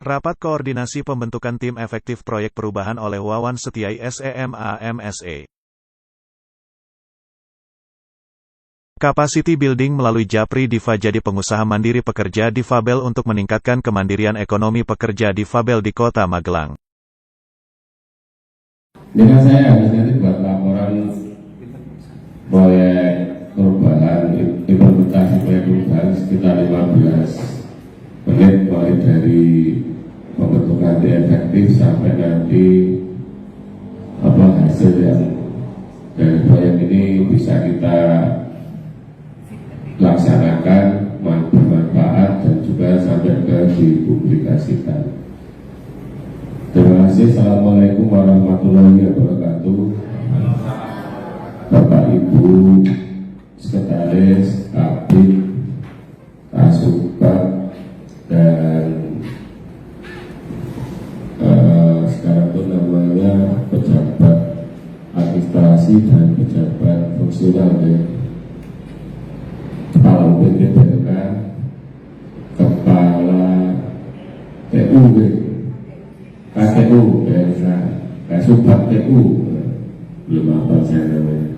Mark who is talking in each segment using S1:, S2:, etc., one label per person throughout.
S1: Rapat koordinasi pembentukan tim efektif proyek perubahan oleh Wawan Setiai SEMA MSE. Capacity Building melalui Japri Diva jadi pengusaha mandiri pekerja difabel untuk meningkatkan kemandirian ekonomi pekerja difabel di Kota Magelang.
S2: Dengan saya harus nanti buat laporan proyek perubahan, implementasi proyek perubahan sekitar 15 menit mulai dari pembentukan tim efektif sampai nanti hasil yang dari proyek ini bisa kita laksanakan bermanfaat dan juga sampai ke dipublikasikan. Terima kasih. Assalamualaikum warahmatullahi wabarakatuh. Bapak Ibu Sekretaris, Kabid, Kasubag, dan sekarang itu namanya pejabat administrasi dan pejabat fungsional ya. Kepala UPTPK, Kepala TU, KTU, Kasubag TU, belum apa saya namanya.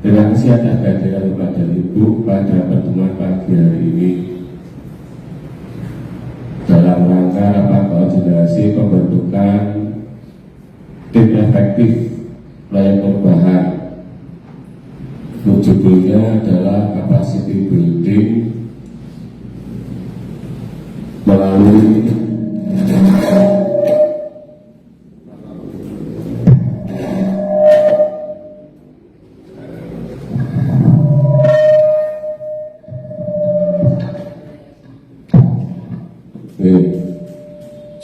S2: Terima kasih atas kehadiran Bapak dan Ibu pada pertemuan pagi hari ini dalam rangka rapat koordinasi pembentukan tim efektif proyek perubahan. Judulnya adalah Capacity Building melalui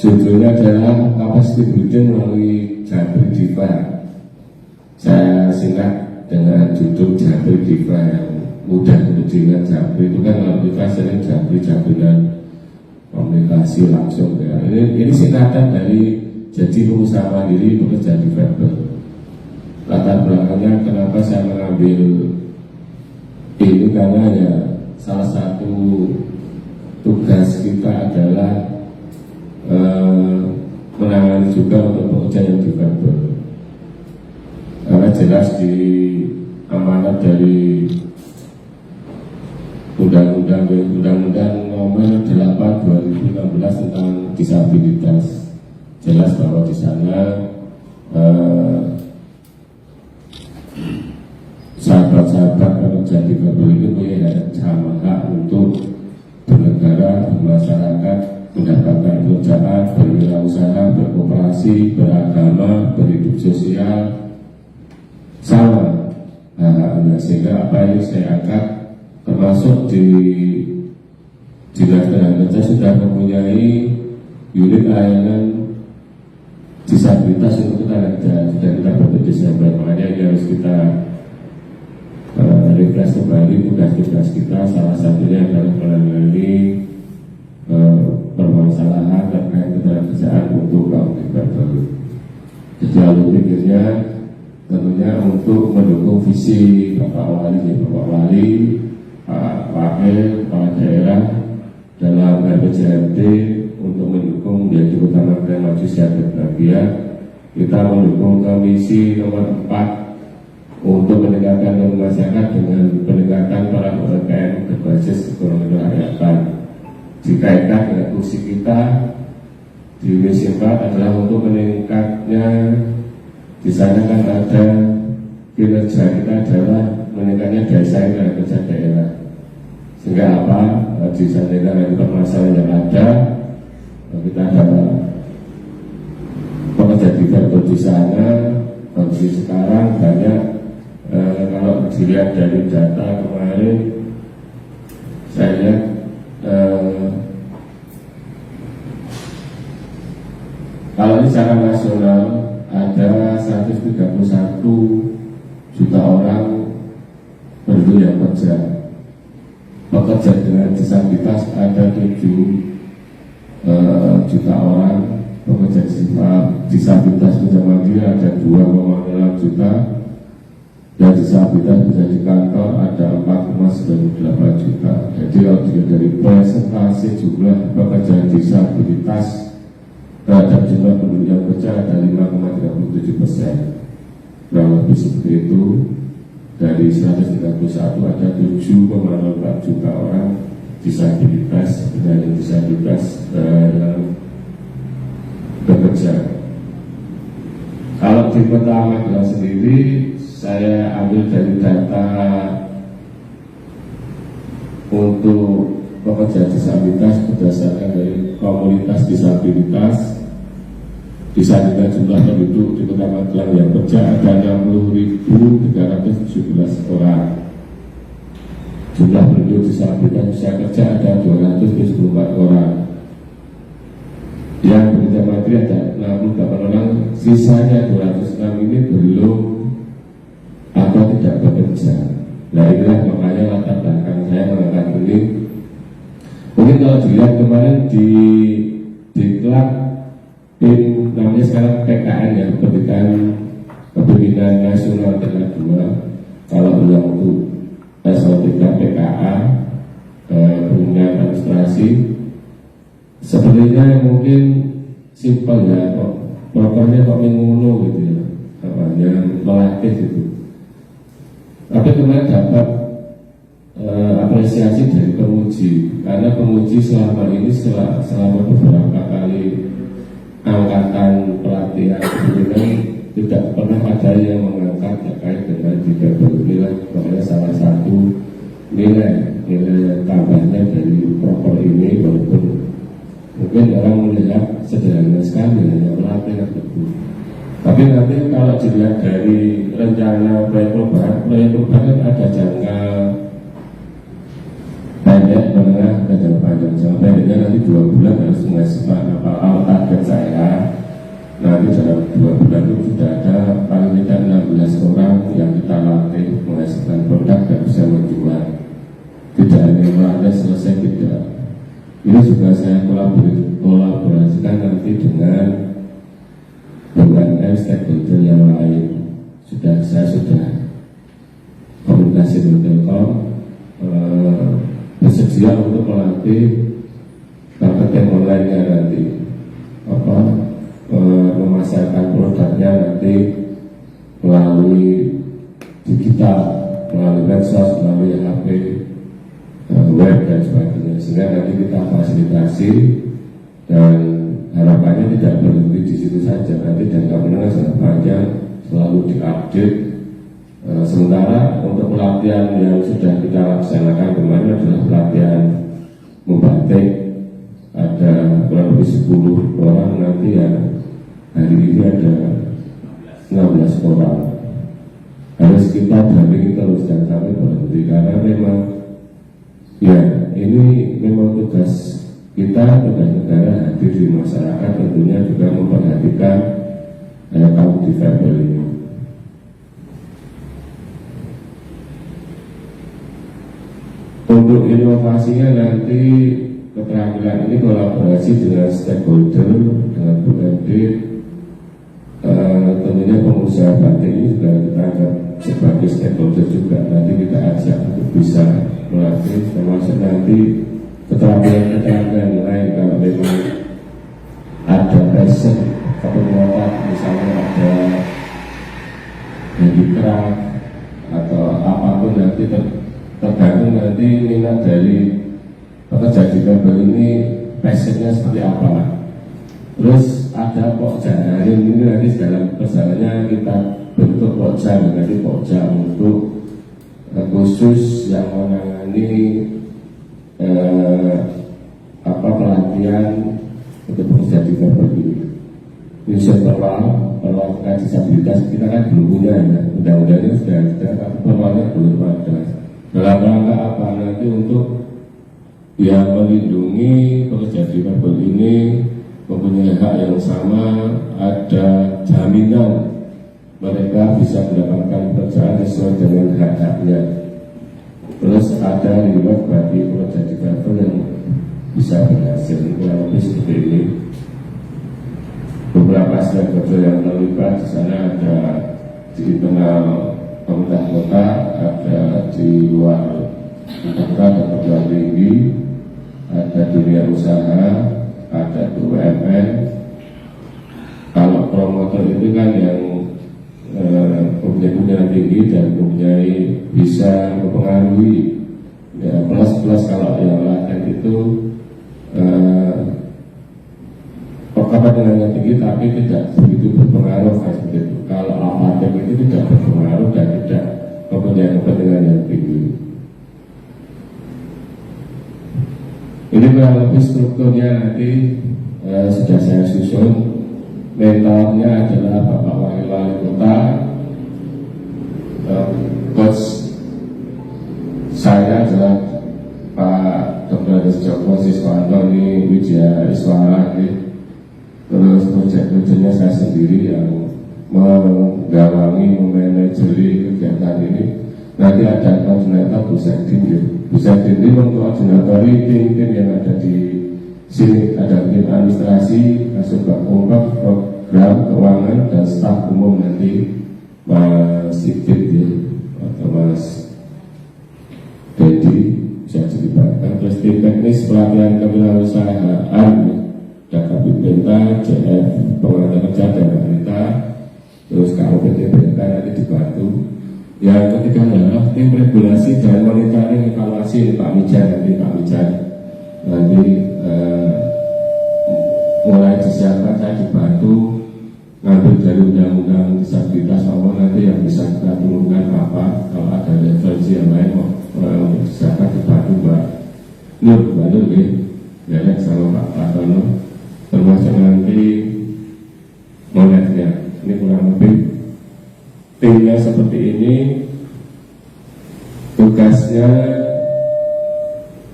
S2: judulnya adalah Capacity Building melalui Japri Diva. Saya singkat dengan judul Japri Diva yang mudah untuk diingat. Japri itu kan kalau kita sering Japri-Japrinan komunikasi langsung ya. Ini singkatan dari jadi pengusaha mandiri pekerja difabel. Latar belakangnya kenapa saya mengambil ini karena ya salah satu tugas kita adalah menangani juga untuk pekerja yang difabel. Karena jelas di amanat dari Undang-Undang Nomor 8 2016 tentang disabilitas, jelas bahwa di sana sahabat-sahabat pekerja difabel itu punya sama hak untuk bernegara, bermasyarakat, mendapatkan pekerjaan, berwirausaha, berkooperasi, beragama, berhidup sosial, sama hak-haknya. Sehingga apa yang saya angkat termasuk di Dinas Tenaga Kerja sudah mempunyai unit layanan disabilitas untuk tenaga kerja, sudah kita bentuk Desember. Makanya ini harus kita refresh kembali tugas-tugas kita. Salah satunya adalah menangani permasalahan terkait ketenagakerjaan untuk kaum difabel. Jadi pikirnya tentunya untuk mendukung visi Bapak Wali, Pak Wakil, Kepala Daerah dalam RPJMD untuk mendukung menjadi utama dan maju sehat dan bahagia. Kita mendukung komisi nomor 4 untuk meningkatkan masyarakat dengan peningkatan para UMKM berbasis ekonomi kerakyatan. Dikaitkan dengan fungsi kita di Komisi 4 adalah untuk meningkatnya. Di sana kan ada kinerja kita adalah meningkatnya daya saing dan kerja daerah. Sehingga apa? Disampaikan dari permasalahan yang ada, kita ada pekerja difabel di sana. Kondisi sekarang banyak kalau dilihat dari data kemarin, saya lihat kalau ini secara nasional ada 131 juta orang penduduk yang pekerja dengan disabilitas, ada 7 juta orang pekerja disabilitas kerja mandiri, ada 2,6 juta, dan disabilitas kerja di kantor ada 4,98 juta. Jadi kalau dilihat dari presentasi jumlah pekerja disabilitas terhadap jumlah penduduk yang bekerja ada 5,37%, kurang lebih seperti itu. Dari 131 ada 7,04 juta orang disabilitas, penyandang disabilitas yang bekerja. Kalau di Kota Magelang sendiri, saya ambil dari data untuk pekerja disabilitas berdasarkan dari komunitas disabilitas. Di saat jumlah penduduk di Kota Magelang yang bekerja ada 60.317 orang. Jumlah penduduk disabilitas usia kerja ada 274 orang. Yang bekerja mandiri ada 68 orang, sisanya 206 ini belum atau tidak bekerja. Nah inilah makanya latar belakang saya mengatakan ini. Mungkin kalau dilihat kemarin di diklat namanya sekarang PKN ya, Pendidikan Kepemimpinan Nasional tingkat 2. Kalau yang untuk S3 PKA, Pembinaan Administrasi, sebenarnya mungkin simpel ya, pokoknya kok menguno gitu ya, namanya melatih gitu. Tapi kemarin dapat apresiasi dari penguji, karena penguji selama ini selama beberapa kali angkatan pelatihan ini tidak pernah ada yang mengangkat terkait dengan difabel nilai. Makanya salah satu nilai tambahnya dari proper ini, walaupun mungkin orang melihat sederhana sekali hanya melatih itu, tapi nanti kalau dilihat dari rencana proyek perubahan ada jangka pendek, menengah, dan jangka panjang. Jangka pendeknya nanti 2 bulan harus menghasilkan apa target saya. Nanti dalam 2 bulan itu sudah ada paling tidak 16 orang yang kita latih menghasilkan produk dan bisa menjual. Tidak hanya melatih selesai, tidak. Ini juga saya kolaborasikan nanti dengan BUMN stakeholder yang lain. Saya sudah komunikasi dengan Telkom, bersedia untuk melatih marketing online-nya nanti, memasarkan produknya nanti melalui digital, melalui medsos, melalui HP, web dan sebagainya, sehingga nanti kita fasilitasi dan harapannya tidak berhenti di situ saja, nanti jangka menengah jangka panjang selalu diupdate. Sementara untuk pelatihan yang sudah kita laksanakan kemarin adalah pelatihan membatik, ada kurang lebih 10 orang, nanti ya hari ini ada 16 orang. Harus kita dampingi terus, dan sampai berhenti, karena memang ya ini memang tugas kita, tugas negara hadir di masyarakat, tentunya juga memperhatikan kaum difabel ini. Untuk inovasinya nanti keterampilan ini kolaborasi dengan stakeholder, dengan BUMD, tentunya pengusaha batik ini juga kita anggap sebagai stakeholder juga. Nanti kita ajak untuk bisa melatih, termasuk nanti keterampilan lain. Kalau memang ada passion kepenuatan, misalnya ada handicraft atau apapun, nanti tergantung nanti minat dari pekerja difabel ini passionnya seperti apa. Terus ada pokja, ini nanti dalam perjalanannya kita bentuk pokja, nanti pokja untuk khusus yang menangani pelatihan untuk pekerja difabel ini. Unsur perwakilan disabilitas kita kan belum punya ya, undang-undangnya sudah ada, tapi perwakilan belum ada. Dalam rangka apa? Nanti untuk yang melindungi pekerja difabel ini mempunyai hak yang sama, ada jaminan mereka bisa mendapatkan pekerjaan sesuai dengan hak-haknya. Terus ada reward bagi pekerja difabel yang bisa berhasil, kurang lebih seperti ini. Beberapa stakeholder yang terlibat di sana ada di internal pemerintah kota, ada di luar kota dan perguruan tinggi, ada dunia usaha, ada BUMN, pimpinan yang mempunyai kepemimpinan tinggi dan mempunyai bisa mempengaruhi ya, plus kalau yang laten itu kepentingannya tinggi tapi tidak begitu berpengaruh seperti itu. Kalau laten itu tidak berpengaruh dan tidak mempunyai kepentingan yang tinggi. Ini kurang lebih strukturnya nanti sudah saya susun. Mentornya adalah Bapak Wakil Wali Kota, coach saya adalah Pak Dr. Joko Siswanto ini Wijaya Iswara, terus proyek-proyeknya saya sendiri yang menggawangi, memanajeri kegiatan ini. Nanti ada koordinator Bu Sekdin, Bu Sekdin ini mengkoordinatori tim-tim yang ada di sini, ada tim administrasi, Kasubag Pemprov, program keuangan dan staf umum nanti Mas Sigit ya, atau Mas Dedi bisa dilibatkan. Terus tim teknis pelatihan kewirausahaan, Dakar Bintang, JF Pengelola Kerja dan Wanita, terus KUPT Bintang nanti dibantu. Yang ketiga adalah tim regulasi dan monitoring evaluasi Pak Mijan nanti mulai disiapkan, saya dibantu ngambil dari undang-undang disabilitas apa nanti yang bisa kita turunkan apa, kalau ada referensi yang lain untuk disiapkan dibantu Mbak Nur ya sama Pak Tono, termasuk nanti monetnya. Ini kurang lebih timnya seperti ini, tugasnya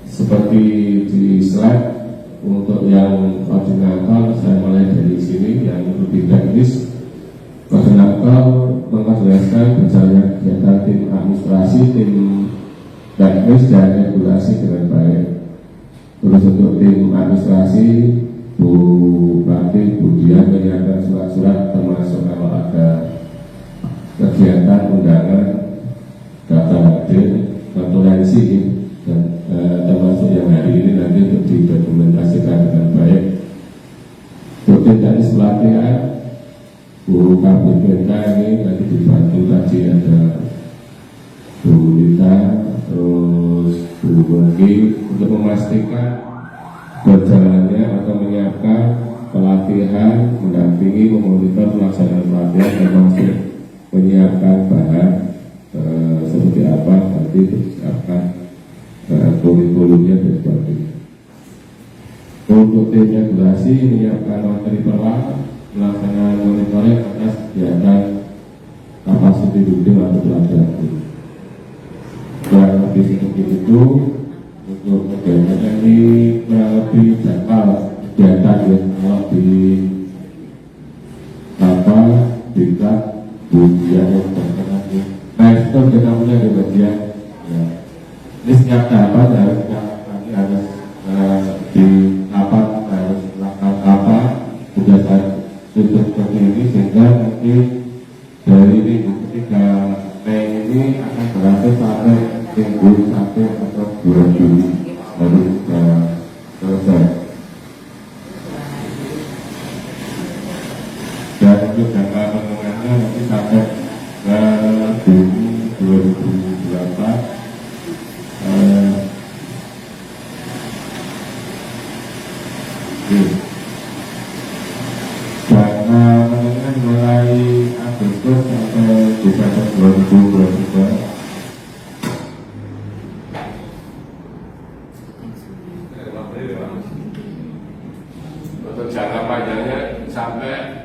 S2: seperti di slide. Untuk yang koordinator saya mulai dari sini, yang lebih teknis. Koordinator mengkoordinasikan berjalannya kegiatan tim administrasi, tim teknis dan regulasi dengan baik. Terus untuk tim administrasi, Bu Bati, Bu Dian menyiapkan surat-surat termasuk kalau ada kegiatan undangan data hadir, konferensi dan termasuk yang hari ini nanti untuk didokumentasikan dengan baik. Untuk teknis pelatihan, Bu Kabut Benta ini nanti dibantu tadi ada Bu Lita, terus Bu Wengki untuk memastikan berjalannya atau menyiapkan pelatihan, mendampingi, memonitor pelaksanaan pelatihan, termasuk menyiapkan bahan seperti apa nanti disiapkan kurikulumnya dan sebagainya. Untuk tim regulasi menyiapkan materi perang, melaksanakan monitoring atas kegiatan kapasiti building atau pelatihan. Kurang lebih seperti itu. Untuk kegiatan ini kurang lebih jadwal kegiatan yang kalau di apa tingkat ujian yang terkena. Nah itu kita punya di bagian ya. Ini setiap tahapan harus di apa harus melakukan apa sudah tutup seperti ini sehingga nanti dari minggu ketiga Mei ini akan berlangsung sampai minggu 1 atau 2 Juli baru selesai. Dan untuk jangka menengahnya nanti sampai Juni 2024. Jangka menengah mulai Agustus sampai Desember 2022. Untuk jangka panjangnya sampai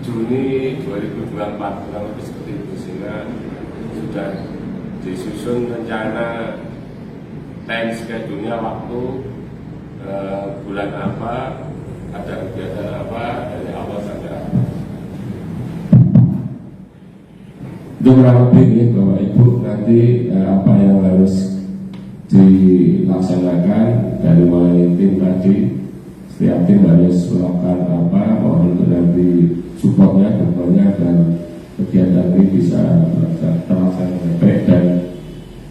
S2: Juni 2024 kurang lebih seperti itu, sehingga sudah disusun rencana time schedule-nya waktu bulan apa ada kegiatan apa dari awal sampai akhir. Itu kurang lebih ya Bapak Ibu, nanti apa yang harus dilaksanakan dari mulai tim tadi. Setiap tim harus melakukan apa, mohon untuk nanti supportnya, contohnya dan kegiatan ini bisa terlaksana dengan baik dan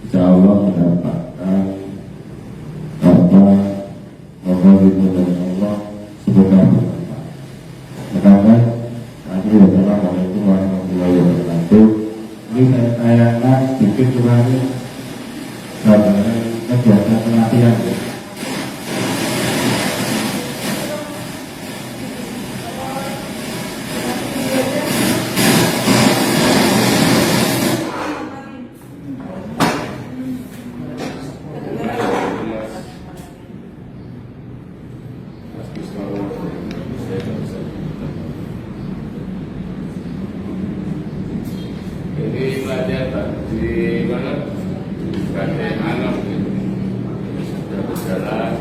S2: insya Allah mendapatkan apa mohon dari Allah semoga bermanfaat. Rekan-rekan
S3: anak-anak bikin kemarin kegiatan pelatihan.
S2: Ini pelajaran di mana? Di alam sudah berjalan.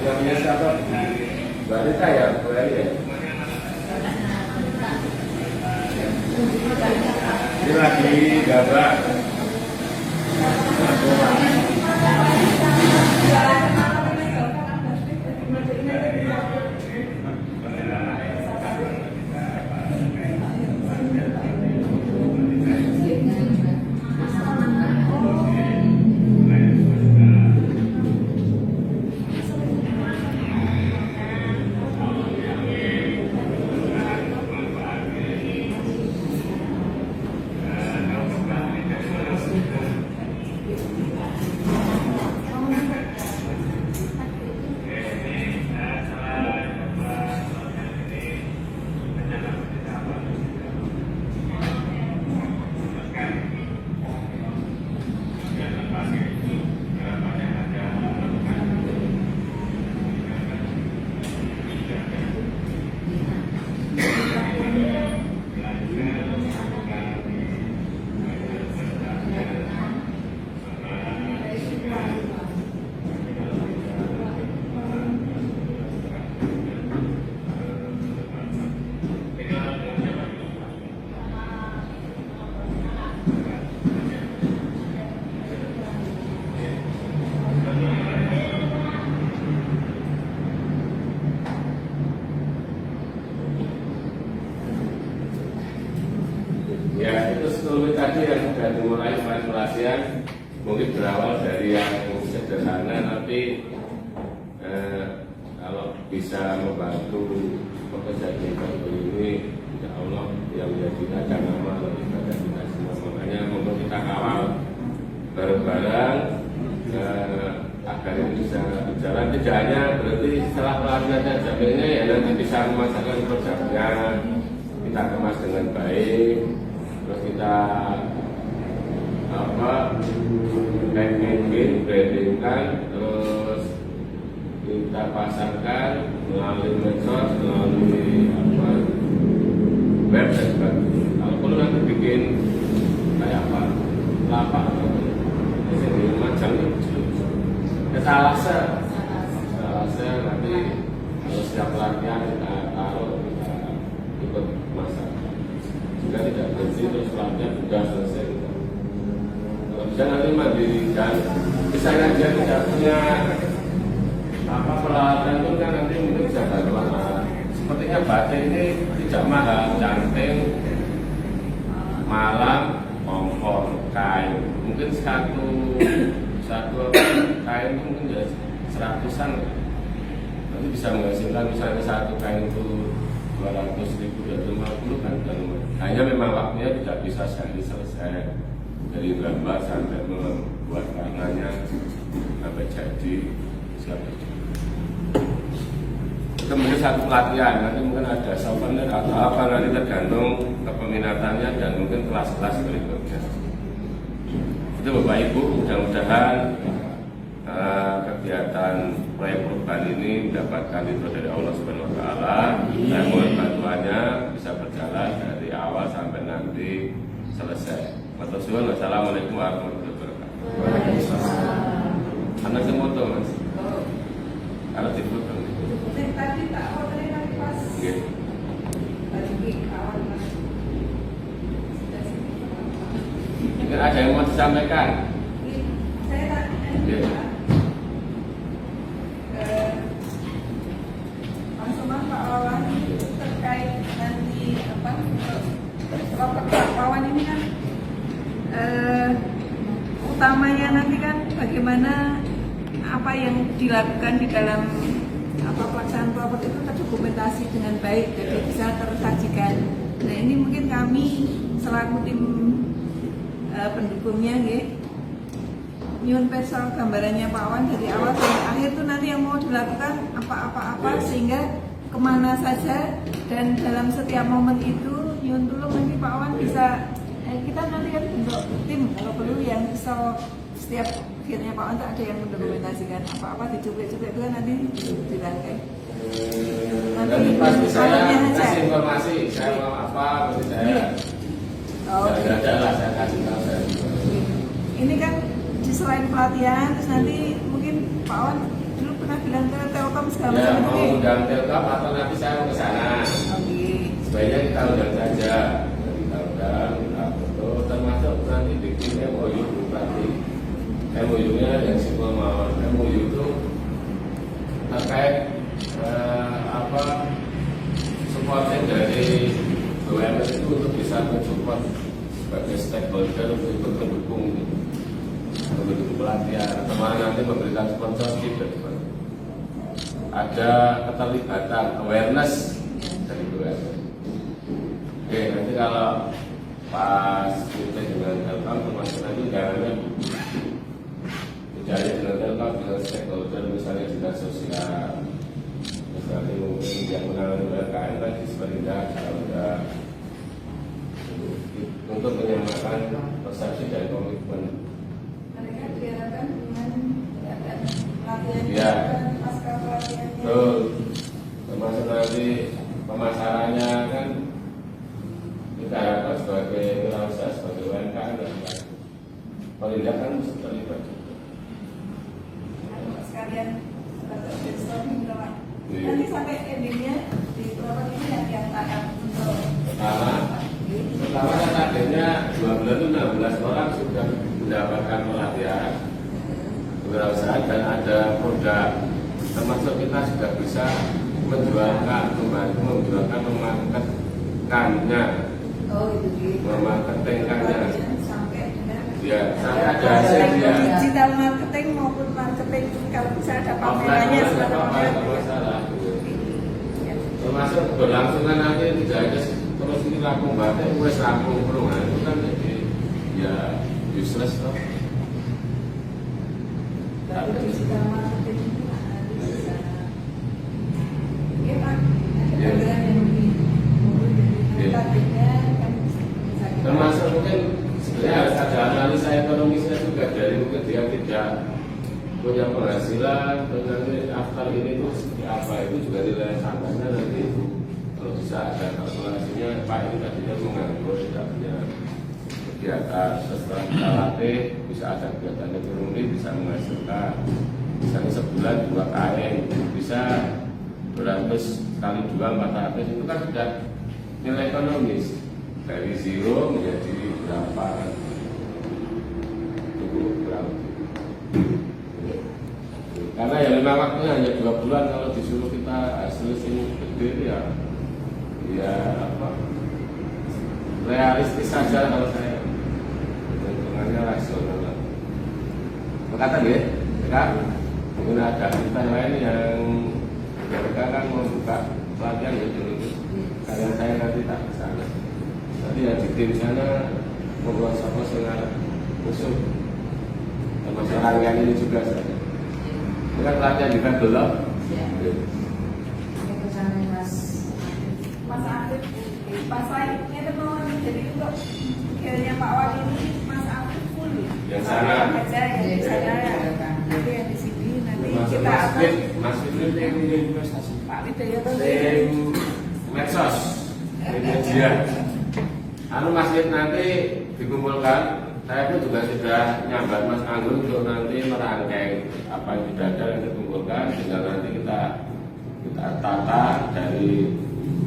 S2: Namanya siapa? Mbak Rita ya? Ini lagi gambar. Ya, itu seluruh tadi yang sudah dimulai pelatihan mungkin berawal dari yang sederhana, tapi kalau bisa membantu pekerja seperti ini, insya Allah yang menjadi ladang amal ibadah kita semua. Makanya untuk kita kawal bareng-bareng agar ini bisa berjalan. Tidak hanya berarti setelah pelatihan saja, ini ya nanti bisa memasarkan produknya, kita kemas dengan baik. Terus kita brandingkan, terus kita pasarkan melalui medsos, melalui web dan sebagainya. Kalau perlu nanti bikin kayak apa, lapak atau ini macam itu. Etalase nanti kalau siap latihan kita taruh, kita ikut masak. Jika tidak berhenti terus latihan sudah selesai. Kalau bisa nanti mandiri dan misalnya dia tidak punya peralatan itu kan nanti mungkin bisa bantuan. Sepertinya batik ini tidak mahal, canting, malam, kompor, kain. Mungkin satu kain itu mungkin ya 100-an. Nanti bisa menghasilkan misalnya satu kain itu 200.000 dan 50 kan. Hanya memang waktunya tidak bisa sehari selesai, dari gambar sampai membuat warnanya sampai jadi siapa. Itu mungkin satu pelatihan, nanti mungkin ada souvenir atau apa, nanti tergantung kepeminatannya dan mungkin kelas-kelas berikutnya. Itu Bapak Ibu, mudah-mudahan kegiatan proyek perubahan ini mendapatkan ridho dari Allah Subhanahu Wa Taala. Saya mohon bantuannya bisa berjalan dari awal sampai nanti selesai. Wassalamualaikum warahmatullahi wabarakatuh. Anak semoto mas. Kalau diputer.
S4: Tadi tak orderin lagi pas
S2: Oke.
S4: bagi kawan mas.
S2: Mungkin ada yang mau disampaikan.
S4: Saya tanya
S2: Iya.
S4: konsumen Pak Wawan terkait nanti apa kalau Pak Wawan ini kan utamanya nanti kan bagaimana apa yang dilakukan di dalam apa pelaksanaan properti itu terdokumentasi dengan baik jadi bisa tersajikan. Nah ini mungkin kami selaku tim pendukungnya nyun pesal gambarannya Pak Wan dari awal sampai akhir tuh nanti yang mau dilakukan apa sehingga kemana saja dan dalam setiap momen itu nyun dulu nanti Pak Wan bisa kita nanti kan bentuk tim kalau perlu yang bisa setiap akhirnya Pak Wan tak ada yang mendokumentasikan apa dicuplik-cuplik itu kan nanti dirangkai.
S2: Nanti pasti saya kasih informasi saya mau apa pasti saya. Ada lah saya kasih tahu saya.
S4: Ini kan selain pelatihan, terus nanti mungkin Pak Wan dulu pernah bilang ke Telkom segala
S2: Ya,
S4: macam.
S2: mau undang Telkom atau nanti saya mau ke sana.
S4: Oke.
S2: Sebaiknya kita undang saja. Kita undang, kita foto, termasuk nanti bikin MOU berarti. MOU-nya yang simpel mau MOU itu terkait supporting dari BUMN itu untuk bisa mensupport sebagai stakeholder untuk ikut mendukung pelatihan kemarin nanti memberikan sponsorship dan sebagainya. Ada keterlibatan awareness dari BUMN. Oke, nanti kalau pas kita dengan Telkom termasuk nanti jangan mencari dengan Telkom dengan stakeholder misalnya dinas sosial, misalnya mungkin yang menangani UMKM tadi Serinda sudah untuk menyamakan persepsi dan komitmen.
S4: Mereka diharapkan dengan pelatihan
S2: Ya.
S4: pasca pelatihannya.
S2: Betul. Termasuk nanti pemasarannya kan kita harapkan sebagai wirausaha, sebagai UMKM dan penindakan mesti terlibat.
S4: Sekalian brainstorming Pak.
S2: Iya.
S4: Nanti sampai endingnya di program ini yang akan untuk
S2: Pertama kan targetnya 12 itu 16 orang sudah mendapatkan pelatihan wirausaha dan ada produk, termasuk kita sudah bisa menjualkan, memarketkannya, memarketingkannya.
S4: sampai dengan
S2: Ya, sampai ada hasilnya.
S4: digital marketing maupun marketing kalau bisa ada pamerannya segala macam.
S2: Masalah. Termasuk berlangsungan nanti tidak ada terus ini rampung batik, wes rampung perumahan itu kan jadi ya useless toh.
S4: Baru digital marketing itu bisa. Iya Pak, ada gambaran yang lebih targetnya kan bisa kita.
S2: Termasuk mungkin sebenarnya harus ada analisa ekonomisnya juga dari mungkin dia tidak punya penghasilan dan nanti after ini tuh seperti apa itu juga nilai tambahnya nanti itu kalau bisa ada kalkulasinya Pak ini tadinya menganggur tidak punya kegiatan setelah kita latih bisa ada kegiatan ekonomi bisa menghasilkan misalnya sebulan 2 kain bisa beratus kali 2 400 itu kan sudah nilai ekonomis dari zero menjadi berapa karena ya memang waktunya hanya 2 bulan kalau disuruh kita hasil sini gede ya apa realistis saja kalau saya hitungannya rasional. Berkata ya, mungkin ada kita lain yang mereka kan membuka pelatihan ya dulu. Karena saya nanti tak ke sana. Nanti yang di tim sana membuat siapa sengaja musuh termasuk rangkaian ini juga saja. Bukan pelatihan juga belum.
S4: Mas Afif, Pak Said, ini mau jadi untuk akhirnya Pak Wan ini Mas Afif full
S2: Yang sana.
S4: aja yang di sana nanti yang di sini nanti
S2: Termasuk
S4: kita akan
S2: Mas Fit yang di investasi.
S4: Pak Widodo
S2: Tim medsos, media. Mas nanti dikumpulkan. Saya pun juga sudah nyambat Mas Anggun untuk nanti merangkai apa yang sudah ada yang dikumpulkan, tinggal nanti kita tata dari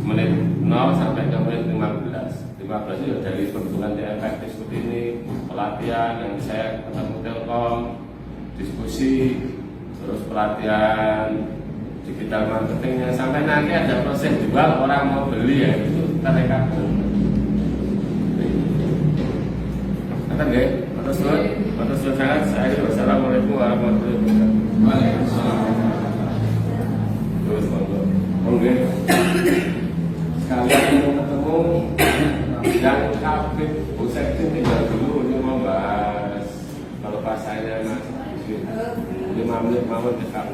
S2: menit 0 sampai ke menit 15 itu dari pembentukan efektif seperti ini, pelatihan yang saya ketemu Telkom, diskusi, terus pelatihan digital marketingnya, sampai nanti ada proses jual, orang mau beli ya itu terrekam. Kata nggak? Atas sangat saya wassalamualaikum warahmatullahi wabarakatuh.
S3: Waalaikumsalam.
S2: Terus monggo. Sekalian mau ketemu yang Kabit Bu Sekjen tinggal dulu ini mau bahas kalau bahasanya Mas 5 menit mau dekat.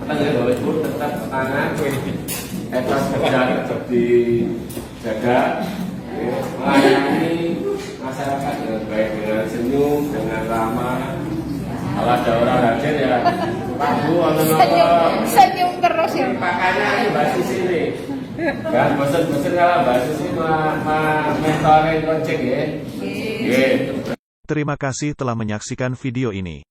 S2: Kata nggak boleh Bu tetap semangat. Etos kerja tetap dijaga. Melayani masyarakat dengan baik, dengan senyum, dengan ramah. Kalau ada orang hadir ya Pak Bu,
S4: Senyum terus ya.
S2: makanya bahas di sini. Kan bosan-bosan kalau bahas di sini mentoring project ya. Gitu.
S1: Terima kasih telah menyaksikan video ini.